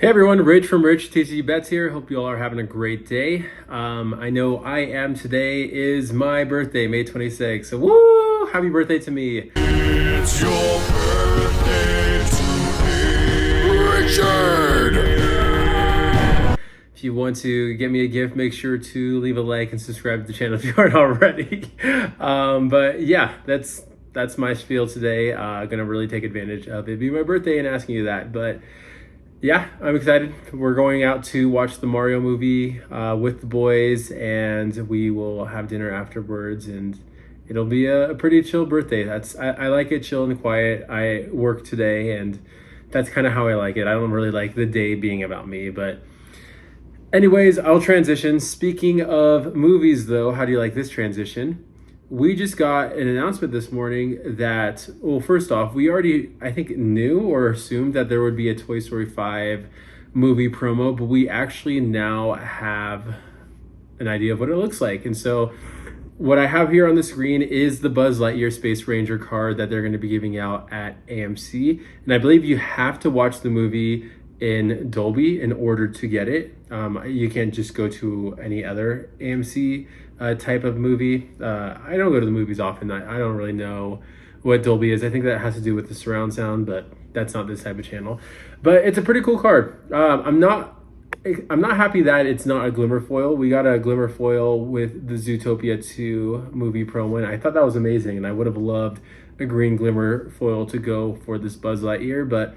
Hey everyone, Rich from Rich TCG Bets here. Hope you all are having a great day. I know I am. Today is my birthday, May 26th. So woo! Happy birthday to me. It's your birthday today, Richard! If you want to get me a gift, make sure to leave a like and subscribe to the channel if you aren't already. But yeah, that's my spiel today. Gonna really take advantage of it being my birthday and asking you that. But yeah, I'm excited. We're going out to watch the Mario movie with the boys, and we will have dinner afterwards, and it'll be a pretty chill birthday. I like it chill and quiet. I work today, and that's kind of how I like it. I don't really like the day being about me, but anyways, I'll transition. Speaking of movies, though, how do you like this transition? We just got an announcement this morning that, well, first off, we already, I think, knew or assumed that there would be a Toy Story 5 movie promo, but we actually now have an idea of what it looks like. And so what I have here on the screen is the Buzz Lightyear Space Ranger card that they're going to be giving out at AMC. And I believe you have to watch the movie in Dolby in order to get it. You can't just go to any other AMC type of movie. I don't go to the movies often. I don't really know what Dolby is. I think that has to do with the surround sound, but that's not this type of channel. But it's a pretty cool card. I'm not happy that it's not a glimmer foil. We got a glimmer foil with the Zootopia 2 movie promo, and I thought that was amazing, and I would have loved a green glimmer foil to go for this Buzz Lightyear, but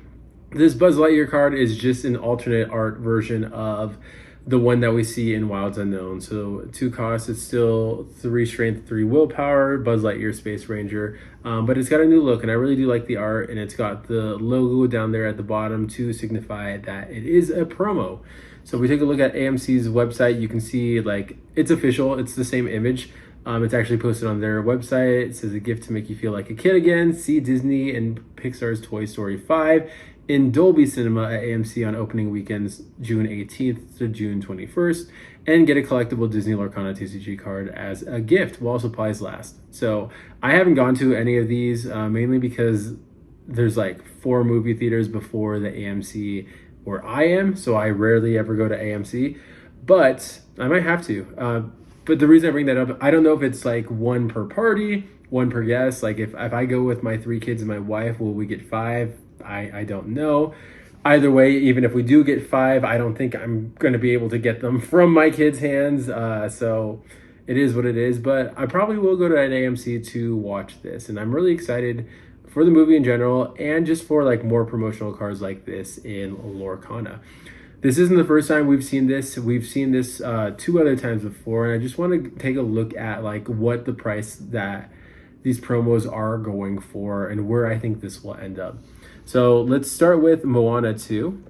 this Buzz Lightyear card is just an alternate art version of the one that we see in Wilds Unknown. So 2 costs, it's still 3 strength, 3 willpower, Buzz Lightyear Space Ranger, but it's got a new look, and I really do like the art, and it's got the logo down there at the bottom to signify that it is a promo. So if we take a look at AMC's website, you can see like it's official, it's the same image. It's actually posted on their website. It says a gift to make you feel like a kid again. See Disney and Pixar's Toy Story 5 in Dolby Cinema at AMC on opening weekends, June 18th to June 21st, and get a collectible Disney Lorcana TCG card as a gift while supplies last. So I haven't gone to any of these, mainly because there's like 4 movie theaters before the AMC where I am, so I rarely ever go to AMC, but I might have to. But the reason I bring that up, I don't know if it's like 1 per party, 1 per guest. Like if I go with my 3 kids and my wife, will we get 5? I don't know. Either way, even if we do get 5, I don't think I'm going to be able to get them from my kids' hands. So it is what it is. But I probably will go to an AMC to watch this. And I'm really excited for the movie in general and just for like more promotional cards like this in Lorcana. This isn't the first time we've seen this. We've seen this 2 other times before. And I just want to take a look at like what the price that these promos are going for and where I think this will end up. So let's start with Moana 2.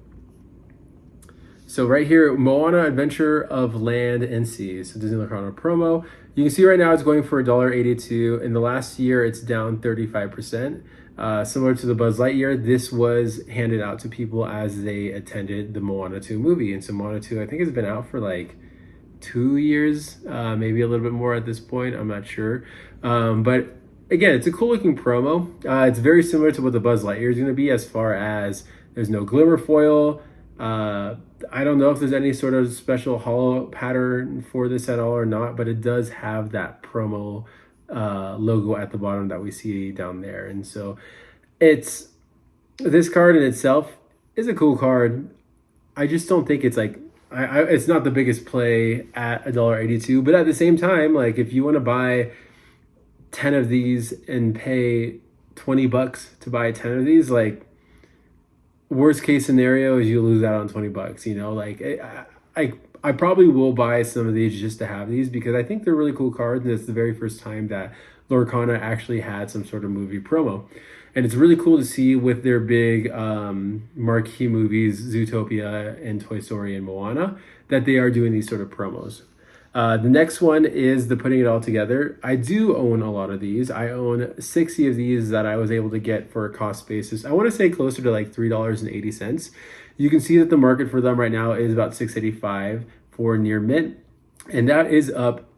So right here, Moana Adventure of Land and Sea. So Disney Lorcana promo. You can see right now it's going for $1.82. In the last year, it's down 35%. Similar to the Buzz Lightyear, this was handed out to people as they attended the Moana 2 movie. And so Moana 2, I think, has been out for like 2 years, maybe a little bit more at this point. I'm not sure. But again, it's a cool looking promo. It's very similar to what the Buzz Lightyear is going to be as far as there's no glimmer foil. I don't know if there's any sort of special hollow pattern for this at all or not, but it does have that promo logo at the bottom that we see down there. And so this card in itself is a cool card. I just don't think it's like, it's not the biggest play at $1.82, but at the same time, like if you want to buy 10 of these and pay $20 to buy 10 of these, like worst case scenario is you lose out on $20, you know, like I probably will buy some of these just to have these because I think they're really cool cards, and it's the very first time that Lorcana actually had some sort of movie promo. And it's really cool to see with their big marquee movies, Zootopia and Toy Story and Moana, that they are doing these sort of promos. The next one is the Putting It All Together. I do own a lot of these. I own 60 of these that I was able to get for a cost basis. I want to say closer to like $3.80. You can see that the market for them right now is about $6.85 for near mint. And that is up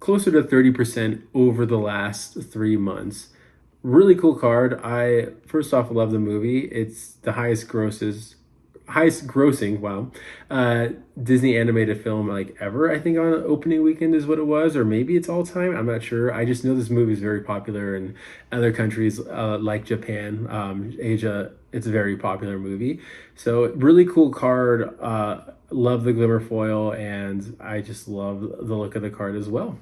closer to 30% over the last 3 months. Really cool card. I first off love the movie. It's the highest grosses highest grossing, wow, Disney animated film like ever, I think, on opening weekend is what it was, or maybe it's all time, I'm not sure. I just know this movie is very popular in other countries, like Japan, Asia. It's a very popular movie. So really cool card. Love the glimmer foil, and I just love the look of the card as well.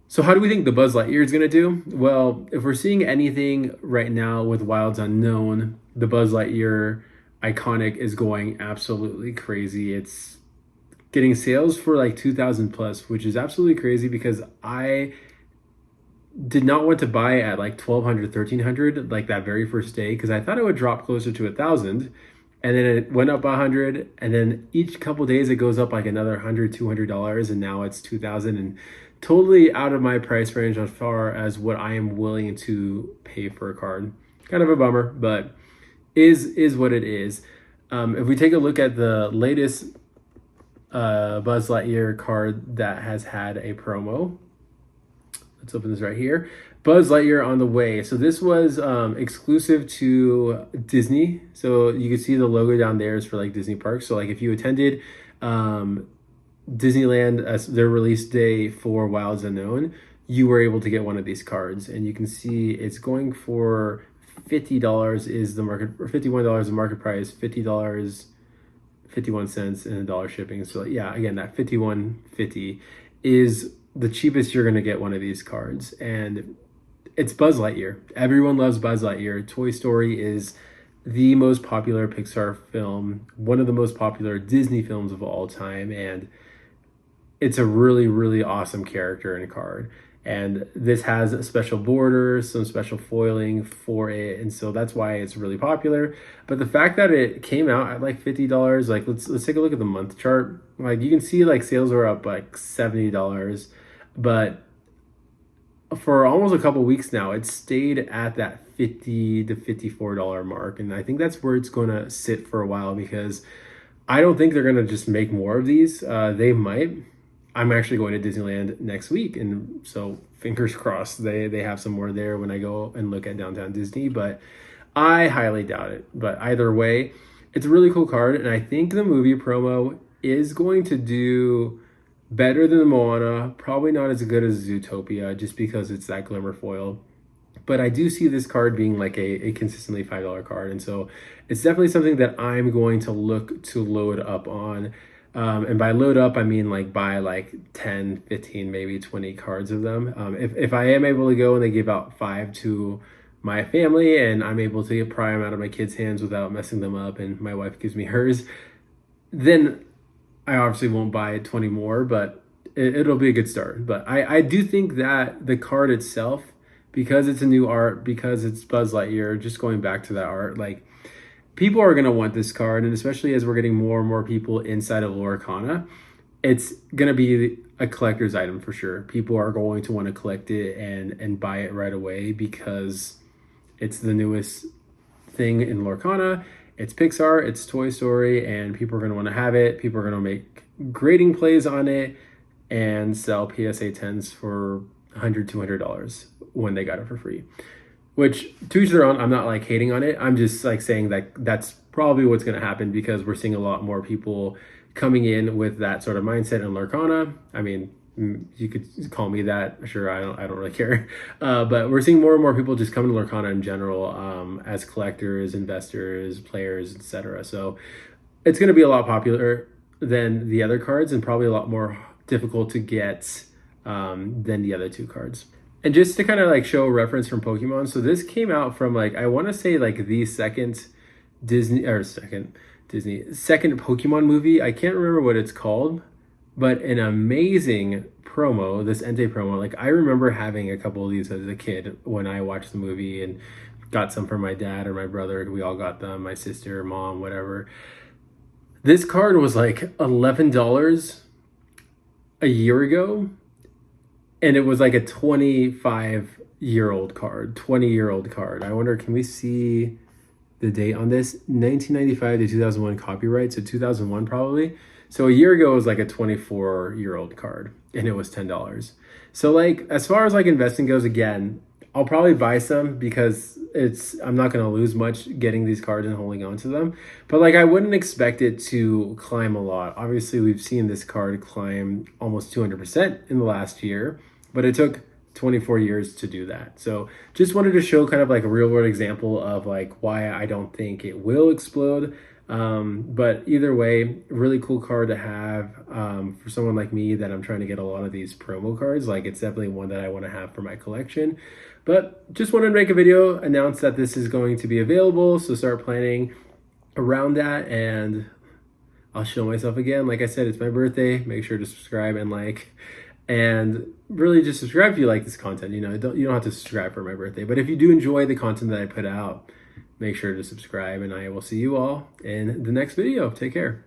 So how do we think the Buzz Lightyear is going to do? Well, if we're seeing anything right now with Wilds Unknown, the Buzz Lightyear iconic is going absolutely crazy. It's getting sales for like 2,000 plus, which is absolutely crazy because I did not want to buy at like 1,200, 1,300 like that very first day because I thought it would drop closer to 1,000. And then it went up 100, and then each couple days it goes up like another $100, $200, and now it's 2,000, and totally out of my price range as far as what I am willing to pay for a card. Kind of a bummer, but is what it is. If we take a look at the latest Buzz Lightyear card that has had a promo, let's open this right here. Buzz Lightyear on the Way. So this was exclusive to Disney. So you can see the logo down there is for like Disney parks. So like if you attended Disneyland as their release day for Wilds Unknown, you were able to get one of these cards. And you can see it's going for $50 is the market, or $51 the market price, $50, 51 cents, and $1 shipping. So yeah, again, that $51.50 is the cheapest you're going to get one of these cards. And it's Buzz Lightyear. Everyone loves Buzz Lightyear. Toy Story is the most popular Pixar film, one of the most popular Disney films of all time, and it's a really, really awesome character and card. And this has a special border, some special foiling for it, and so that's why it's really popular. But the fact that it came out at like $50, like let's take a look at the month chart. Like you can see like sales are up like $70, but for almost a couple weeks now, it stayed at that $50 to $54 mark. And I think that's where it's going to sit for a while because I don't think they're going to just make more of these. They might. I'm actually going to Disneyland next week. And so fingers crossed they have some more there when I go and look at Downtown Disney. But I highly doubt it. But either way, it's a really cool card. And I think the movie promo is going to do better than the Moana, probably not as good as Zootopia, just because it's that glimmer foil. But I do see this card being like a consistently $5 card. And so it's definitely something that I'm going to look to load up on. And by load up, I mean like buy like 10, 15, maybe 20 cards of them. If I am able to go and they give out 5 to my family and I'm able to pry them out of my kids' hands without messing them up and my wife gives me hers, then I obviously won't buy 20 more, but it'll be a good start. But I do think that the card itself, because it's a new art, because it's Buzz Lightyear, just going back to that art, like people are going to want this card. And especially as we're getting more and more people inside of Lorcana, it's going to be a collector's item for sure. People are going to want to collect it and buy it right away because it's the newest thing in Lorcana. It's Pixar, it's Toy Story, and people are going to want to have it. People are going to make grading plays on it and sell PSA 10s for $100, $200 when they got it for free. Which, to each their own, I'm not like hating on it. I'm just like saying that that's probably what's going to happen because we're seeing a lot more people coming in with that sort of mindset in Lorcana. I mean, you could call me that, sure, I don't really care. But we're seeing more and more people just come to Lorcana in general as collectors, investors, players, etc. So it's going to be a lot popular than the other cards and probably a lot more difficult to get than the other two cards. And just to kind of like show a reference from Pokemon, so this came out from like, I want to say like the second Pokemon movie. I can't remember what it's called, but an amazing promo, this Entei promo. Like I remember having a couple of these as a kid when I watched the movie and got some for my dad or my brother. We all got them, my sister, mom, whatever. This card was like $11 a year ago. And it was like a 25-year-old card, 20-year-old card. I wonder, can we see the date on this? 1995 to 2001 copyright, so 2001 probably. So a year ago it was like a 24-year-old card, and it was $10. So like, as far as like investing goes, again, I'll probably buy some because I'm not going to lose much getting these cards and holding on to them. But like I wouldn't expect it to climb a lot. Obviously, we've seen this card climb almost 200% in the last year, but it took 24 years to do that. So just wanted to show kind of like a real world example of like why I don't think it will explode. But either way, really cool card to have for someone like me that I'm trying to get a lot of these promo cards. Like it's definitely one that I want to have for my collection. But just wanted to make a video, announce that this is going to be available. So start planning around that, and I'll show myself again. Like I said, it's my birthday. Make sure to subscribe and like, and really just subscribe if you like this content. You don't have to subscribe for my birthday, but if you do enjoy the content that I put out, make sure to subscribe, and I will see you all in the next video. Take care.